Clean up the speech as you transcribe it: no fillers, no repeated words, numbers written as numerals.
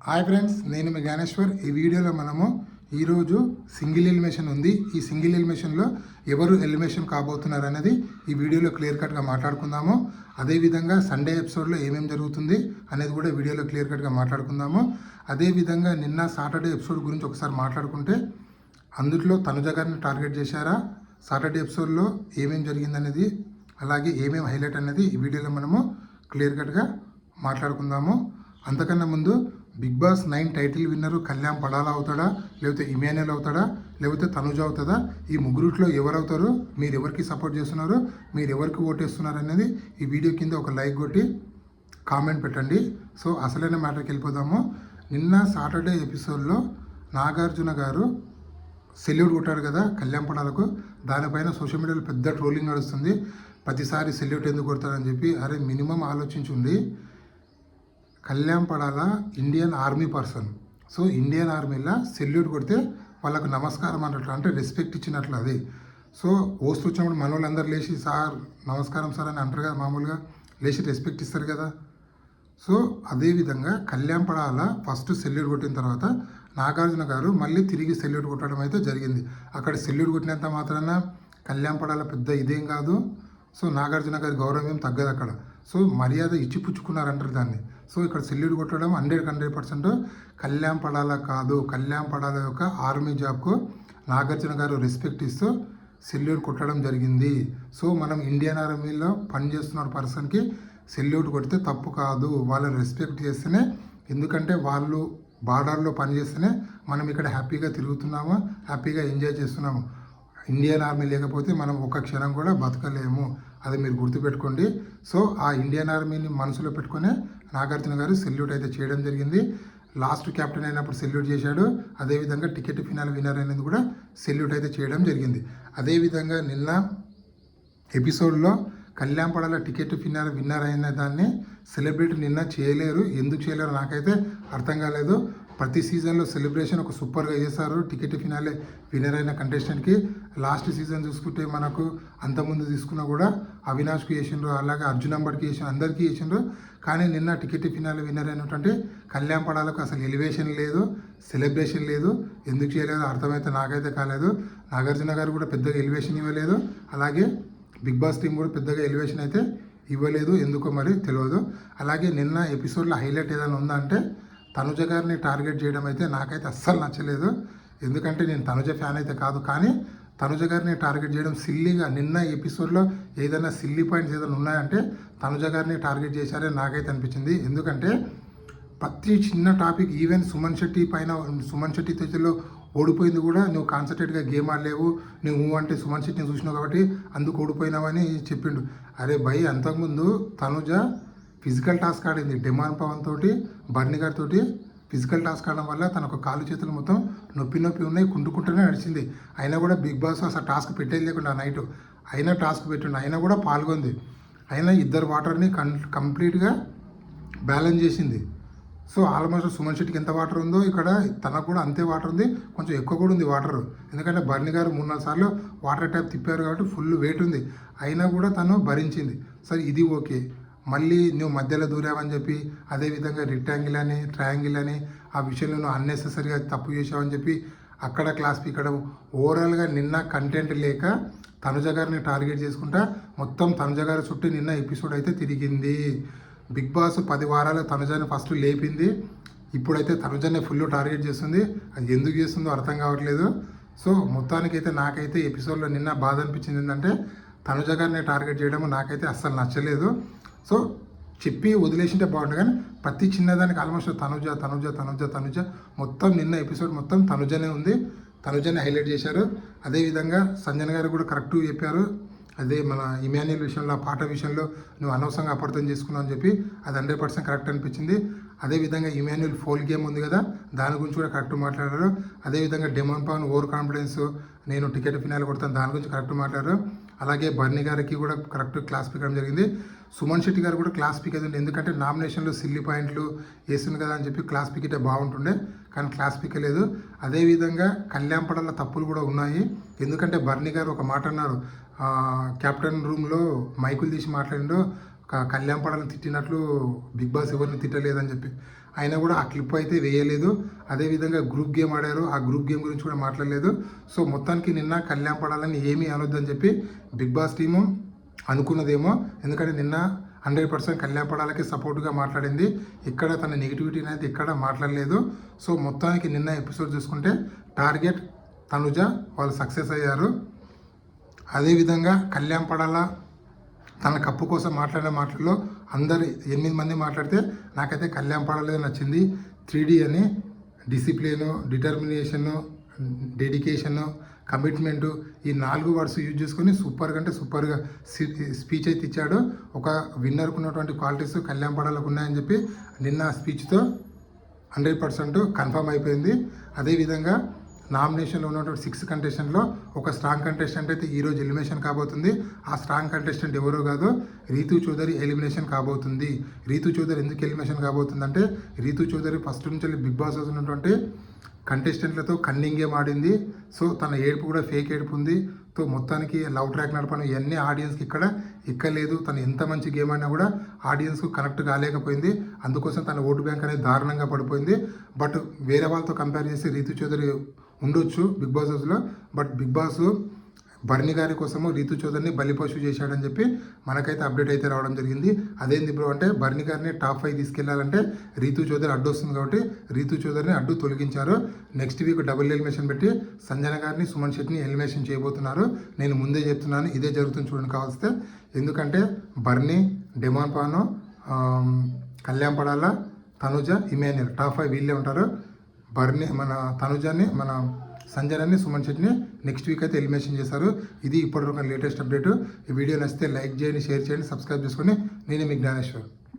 Hi friends, నేను మీ జ్ఞానేశ్వర్. ఈ వీడియోలో మనము ఈరోజు సింగిల్ ఎలిమినేషన్ ఉంది. ఈ సింగిల్ ఎలిమినేషన్లో ఎవరు ఎలిమినేషన్ కాబోతున్నారు అనేది ఈ వీడియోలో క్లియర్ కట్గా మాట్లాడుకుందాము. అదేవిధంగా సండే ఎపిసోడ్లో ఏమేమి జరుగుతుంది అనేది కూడా వీడియోలో క్లియర్ కట్గా మాట్లాడుకుందాము. అదేవిధంగా నిన్న సాటర్డే ఎపిసోడ్ గురించి ఒకసారి మాట్లాడుకుంటే అందులో తనుజ గారిని టార్గెట్ చేశారా, సాటర్డే ఎపిసోడ్లో ఏమేమి జరిగిందనేది, అలాగే ఏమేమి హైలైట్ అనేది ఈ వీడియోలో మనము క్లియర్ కట్గా మాట్లాడుకుందాము. అంతకన్నా ముందు బిగ్ బాస్ 9 టైటిల్ విన్నరు కళ్యాణ్ పడాలా అవుతాడా, లేకపోతే ఇమాన్యుయల్ అవుతాడా, లేకపోతే తనుజ అవుతుందా? ఈ ముగ్గురుట్లో ఎవరు అవుతారు? మీరు ఎవరికి సపోర్ట్ చేస్తున్నారు, మీరు ఎవరికి ఓటేస్తున్నారు అనేది ఈ వీడియో కింద ఒక లైక్ కొట్టి కామెంట్ పెట్టండి. సో అసలైన మ్యాటర్కి వెళ్ళిపోదాము. నిన్న సాటర్డే ఎపిసోడ్లో నాగార్జున గారు సెల్యూట్ కొట్టాడు కదా కళ్యాణ్ పడాలకు. దానిపైన సోషల్ మీడియాలో పెద్ద ట్రోలింగ్ నడుస్తుంది. ప్రతిసారి సెల్యూట్ ఎందుకు కొడతారని చెప్పి. అరే మినిమం ఆలోచించుండి. కళ్యాణ్ పడాలా Indian army person. So Indian ఆర్మీలో సెల్యూట్ కొడితే వాళ్ళకు నమస్కారం అన్నట్లు, అంటే రెస్పెక్ట్ ఇచ్చినట్లు అది. సో పోస్ట్ వచ్చినప్పుడు మన వాళ్ళందరూ లేచి సార్ నమస్కారం సార్ అని అంటారు కదా, మామూలుగా లేచి రెస్పెక్ట్ ఇస్తారు కదా. సో అదేవిధంగా కళ్యాణ్ పడాలా ఫస్ట్ సెల్యూట్ కొట్టిన తర్వాత నాగార్జున గారు మళ్ళీ తిరిగి సెల్యూట్ కొట్టడం అయితే జరిగింది. అక్కడ సెల్యూట్ కొట్టినంత మాత్రాన కళ్యాణ్ పడాలా పెద్ద ఇదేం కాదు. సో నాగార్జున గారి గౌరవం ఏం తగ్గదు అక్కడ. సో మర్యాద ఇచ్చిపుచ్చుకున్నారంటారు దాన్ని. సో ఇక్కడ సెల్యూట్ కొట్టడం 100% కళ్యాణ్ పడాలా కాదు, కళ్యాణ్ పడాలా యొక్క ఆర్మీ జాబ్కు నాగార్జున గారు రెస్పెక్ట్ ఇస్తూ సెల్యూట్ కొట్టడం జరిగింది. సో మనం ఇండియన్ ఆర్మీలో పనిచేస్తున్న పర్సన్కి సెల్యూట్ కొడితే తప్పు కాదు, వాళ్ళని రెస్పెక్ట్ చేస్తేనే. ఎందుకంటే వాళ్ళు బార్డర్లో పనిచేస్తేనే మనం ఇక్కడ హ్యాపీగా తిరుగుతున్నాము, హ్యాపీగా ఎంజాయ్ చేస్తున్నాము. ఇండియన్ ఆర్మీ లేకపోతే మనం ఒక క్షణం కూడా బతకలేము, అది మీరు గుర్తుపెట్టుకోండి. సో ఆ ఇండియన్ ఆర్మీని మనసులో పెట్టుకునే నాగార్జున గారు సెల్యూట్ అయితే చేయడం జరిగింది. లాస్ట్ క్యాప్టెన్ అయినప్పుడు సెల్యూట్ చేశాడు. అదేవిధంగా టికెట్ ఫినాల్ విన్నర్ అనేది కూడా సెల్యూట్ అయితే చేయడం జరిగింది. అదేవిధంగా నిన్న ఎపిసోడ్లో Kalyan Padala ticket phenol winner అయిన దాన్ని సెలబ్రేట్ నిన్న చేయలేరు. ఎందుకు చేయలేరు నాకైతే అర్థం కాలేదు. ప్రతి సీజన్లో సెలబ్రేషన్ ఒక సూపర్గా చేస్తారు. టికెట్ ఫినాలే విన్నర్ అయిన కంటెస్టెంట్కి. లాస్ట్ సీజన్ చూసుకుంటే మనకు అంతకుముందు తీసుకున్నా కూడా అవినాష్కి చేసిండ్రు, అలాగే అర్జున్ అంబడికి చేసిండ్రు, అందరికీ చేసిండ్రు. కానీ నిన్న టికెట్ ఫినాలే విన్నర్ అయినటువంటి కళ్యాణ్ పడాలకు అసలు ఎలివేషన్ లేదు, సెలబ్రేషన్ లేదు. ఎందుకు చేయలేదో అర్థమైతే నాకైతే కాలేదు. నాగార్జున గారు కూడా పెద్దగా ఎలివేషన్ ఇవ్వలేదు, అలాగే బిగ్ బాస్ టీం కూడా పెద్దగా ఎలివేషన్ అయితే ఇవ్వలేదు. ఎందుకో మరి తెలియదు. అలాగే నిన్న ఎపిసోడ్లో హైలైట్ ఏదైనా ఉందా అంటే తనుజ గారిని టార్గెట్ చేయడం అయితే నాకైతే అస్సలు నచ్చలేదు. ఎందుకంటే నేను తనుజ ఫ్యాన్ అయితే కాదు, కానీ తనుజ గారిని టార్గెట్ చేయడం సిల్లీగా. నిన్న ఎపిసోడ్లో ఏదైనా సిల్లీ పాయింట్స్ ఏదైనా ఉన్నాయంటే తనుజ గారిని టార్గెట్ చేశారని నాకైతే అనిపించింది. ఎందుకంటే ప్రతి చిన్న టాపిక్, ఈవెన్ సుమన్ శెట్టి చేతిలో ఓడిపోయింది కూడా నువ్వు కాన్సన్ట్రేట్గా గేమ్ ఆడలేవు, నువ్వు అంటే సుమన్ శెట్టిని చూసినావు కాబట్టి అందుకు ఓడిపోయినావని చెప్పిండు. అరే భయ్, అంతకుముందు తనుజ ఫిజికల్ టాస్క్ ఆడింది డిమాండ్ పవన్ తోటి, బర్ని గారితో. ఫిజికల్ టాస్క్ ఆడడం వల్ల తనకు కాలు చేతులు మొత్తం నొప్పి ఉన్నాయి, కుంటుకుంటూనే నడిచింది. అయినా కూడా బిగ్ బాస్ అసలు టాస్క్ పెట్టేది లేకుండా నైట్ అయినా టాస్క్ పెట్టిండు, అయినా కూడా పాల్గొంది. అయినా ఇద్దరు వాటర్ని కంప్లీట్గా బ్యాలెన్స్ చేసింది. సో ఆల్మోస్ట్ సుమన్ శెట్టికి ఎంత వాటర్ ఉందో ఇక్కడ తనకు కూడా అంతే వాటర్ ఉంది, కొంచెం ఎక్కువ కూడా ఉంది వాటర్. ఎందుకంటే బర్ని గారు 3-4 సార్లు వాటర్ ట్యాప్ తిప్పారు కాబట్టి ఫుల్ వెయిట్ ఉంది. అయినా కూడా తను భరించింది. సరే ఇది ఓకే. మళ్ళీ నువ్వు మధ్యలో దూరావని చెప్పి, అదేవిధంగా రెక్టాంగిల్ అని ట్రయాంగిల్ అని ఆ విషయంలో నువ్వు అన్నెసెసరీగా తప్పు చేసావని చెప్పి అక్కడ క్లాస్ పీకడం. ఓవరాల్గా నిన్న కంటెంట్ లేక తనుజ గారిని టార్గెట్ చేసుకుంటా మొత్తం తనుజ గారి చుట్టూ నిన్న ఎపిసోడ్ అయితే తిరిగింది. బిగ్ బాస్ 10 వారాలు తనుజని ఫస్ట్ లేపింది, ఇప్పుడైతే తనుజనే ఫుల్ టార్గెట్ చేస్తుంది. అది ఎందుకు చేస్తుందో అర్థం కావట్లేదు. సో మొత్తానికైతే నాకైతే ఎపిసోడ్లో నిన్న బాధ అనిపించింది ఏంటంటే తనుజ గారిని టార్గెట్ చేయడం నాకైతే అస్సలు నచ్చలేదు. సో చెప్పి వదిలేసింటే బాగుంటుంది, కానీ ప్రతి చిన్నదానికి ఆల్మోస్ట్ తనుజ మొత్తం నిన్న ఎపిసోడ్ మొత్తం తనుజనే ఉంది, తనుజనే హైలైట్ చేశారు. అదేవిధంగా సంజన గారు కూడా కరెక్ట్ చెప్పారు. అదే మన ఇమాన్యుయల్ విషయంలో, పాట విషయంలో నువ్వు అనవసరంగా అపార్థం చేసుకున్నావు అని చెప్పి అది 100% కరెక్ట్ అనిపించింది. అదేవిధంగా ఇమాన్యుయల్ ఫోల్ గేమ్ ఉంది కదా, దాని గురించి కూడా కరెక్ట్ మాట్లాడారు. అదేవిధంగా డిమాండ్ పవన్ ఓవర్ కాన్ఫిడెన్స్, నేను టికెట్ ఫినాల్ కొడతాను, దాని గురించి కరెక్ట్ మాట్లాడారు. అలాగే బర్ని గారికి కూడా కరెక్ట్ క్లాస్ పీకడం జరిగింది. సుమన్ శెట్టి గారు కూడా క్లాస్ పీక్ అయితే, ఎందుకంటే నామినేషన్లో సిల్లీ పాయింట్లు వేస్తుంది కదా అని చెప్పి క్లాస్ పీకితే బాగుంటుండే, కానీ క్లాస్ పీకలేదు. అదేవిధంగా కళ్యాణ్ పడాల తప్పులు కూడా ఉన్నాయి. ఎందుకంటే బర్ని గారు ఒక మాట అన్నారు, క్యాప్టెన్ రూమ్లో మైకులు తీసి మాట్లాడిండు, కళ్యాణ్ పడాలని తిట్టినట్లు బిగ్ బాస్ ఎవరిని తిట్టలేదని చెప్పి. అయినా కూడా ఆ క్లిప్ అయితే వేయలేదు. అదేవిధంగా గ్రూప్ గేమ్ ఆడారు, ఆ గ్రూప్ గేమ్ గురించి కూడా మాట్లాడలేదు. సో మొత్తానికి నిన్న కళ్యాణ్ పడాలని ఏమీ అనొద్దని చెప్పి బిగ్ బాస్ టీము అనుకున్నదేమో. ఎందుకంటే నిన్న 100% కళ్యాణ్ పడాలకి సపోర్ట్గా మాట్లాడింది. ఇక్కడ తన నెగిటివిటీని అయితే ఇక్కడ మాట్లాడలేదు. సో మొత్తానికి నిన్న ఎపిసోడ్ చూసుకుంటే టార్గెట్ తనుజ వాళ్ళు సక్సెస్ అయ్యారు. అదేవిధంగా కళ్యాణ్ పడాల తన కప్పు కోసం మాట్లాడిన మాటల్లో అందరు 8 మంది మాట్లాడితే నాకైతే కళ్యాణ్ పడాలే నచ్చింది. 3D అని డిసిప్లిను, డిటర్మినేషను, డెడికేషను, కమిట్మెంటు, ఈ 4 వర్డ్స్ యూజ్ చేసుకొని సూపర్గా అంటే సూపర్గా స్పీచ్ అయితే ఇచ్చాడు. ఒక విన్నర్కు ఉన్నటువంటి క్వాలిటీస్ కళ్యాణ్ పడాలకు ఉన్నాయని చెప్పి నిన్న స్పీచ్తో 100% కన్ఫర్మ్ అయిపోయింది. అదేవిధంగా నామినేషన్లో ఉన్నటువంటి 6 కంటెస్టెంట్లో ఒక స్ట్రాంగ్ కంటెస్టెంట్ అయితే ఈరోజు ఎలిమినేషన్ కాబోతుంది. ఆ స్ట్రాంగ్ కంటెస్టెంట్ ఎవరో కాదు, రీతు చౌదరి ఎలిమినేషన్ కాబోతుంది. రీతు చౌదరి ఎందుకు ఎలిమినేషన్ కాబోతుంది అంటే రీతు చౌదరి ఫస్ట్ నుంచి బిగ్ బాస్ హౌస్ ఉన్నటువంటి కంటెస్టెంట్లతో కన్నింగ్ గేమ్ ఆడింది. సో తన ఏడుపు కూడా ఫేక్ ఏడుపు ఉంది. సో మొత్తానికి లవ్ ట్రాక్ నడపడం ఇవన్నీ ఆడియన్స్కి ఇక్కడ ఎక్కలేదు. తను ఎంత మంచి గేమ్ అయినా కూడా ఆడియన్స్కు కనెక్ట్ కాలేకపోయింది. అందుకోసం తన ఓటు బ్యాంక్ అనేది దారుణంగా పడిపోయింది. బట్ వేరే వాళ్ళతో కంపేర్ చేసి రీతు చౌదరి ఉండొచ్చు బిగ్ బాస్ హౌస్లో. బట్ బిగ్ బాస్ బర్ని గారి కోసము రీతు చౌదరిని బలిపశు చేశాడని చెప్పి మనకైతే అప్డేట్ అయితే రావడం జరిగింది. అదేంది బ్రో అంటే బర్ని గారిని టాప్ 5 తీసుకెళ్లాలంటే రీతు చౌదరి అడ్డు వస్తుంది కాబట్టి రీతు చౌదరిని అడ్డు తొలగించారు. నెక్స్ట్ వీక్ డబుల్ ఎలిమినేషన్ పెట్టి సంజన గారిని, సుమన్ శెట్టిని ఎలిమినేషన్ చేయబోతున్నారు. నేను ముందే చెప్తున్నాను, ఇదే జరుగుతుంది చూడండి కావస్తే. ఎందుకంటే బర్ని, డెమాన్ పాను, కళ్యాణ్ పడాల, తనుజ, ఇమాన్యుల్ టాప్ 5 వీళ్ళే ఉంటారు. బర్ని మన తనుజాని, మన సంజనాని, సుమన్ శెట్టిని నెక్స్ట్ వీక్ అయితే ఎలిమినేషన్ చేశారు. ఇది ఇప్పటివరకు లేటెస్ట్ అప్డేట్. ఈ వీడియో నచ్చితే లైక్ చేయండి, షేర్ చేయండి, సబ్స్క్రైబ్ చేసుకొని. నేను మీ జ్ఞానేశ్వర్.